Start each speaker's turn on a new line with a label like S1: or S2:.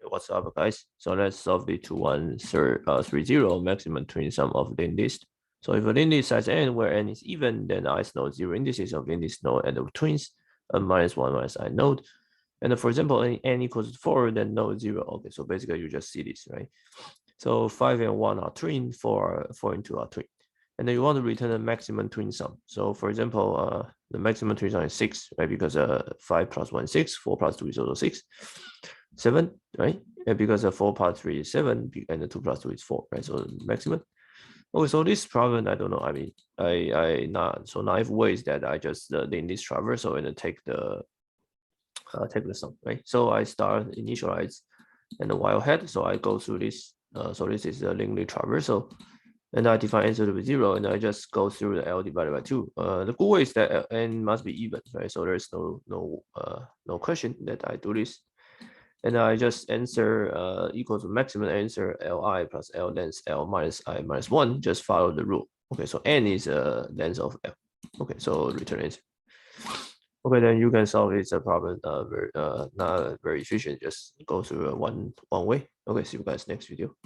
S1: What's up, guys? So let's solve the 2130 maximum twin sum of linked list. So if a linked list size n where n is even, then I know 0 indices of linked list node and the twins minus 1 minus I node. And for example, n equals 4, then node 0. Okay, so basically you just see this, right? So 5 and 1 are twin, 4 and 2 are twin. And then you want to return a maximum twin sum. So for example, the maximum twin sum is 6, right? Because 5 plus 1 is 6, 4 plus 2 is also 6. 7, right? And because 4 plus 3 is 7, and the 2 plus 2 is 4, right? So maximum. Okay, so this problem, I don't know. I mean, I not so naive ways that I just link this traversal and take the sum, right? So I start initialize and the while head. So I go through this. So this is the linked traversal, and I define answer to be 0, and I just go through the L divided by 2. The good way is that n must be even, right? So there's no question that I do this. And I just answer equal to maximum answer Li plus L length L minus I minus 1. Just follow the rule. Okay, so n is length of L. Okay, so return answer. Okay, then you can solve this problem not very efficient. Just go through one way. Okay, see you guys next video.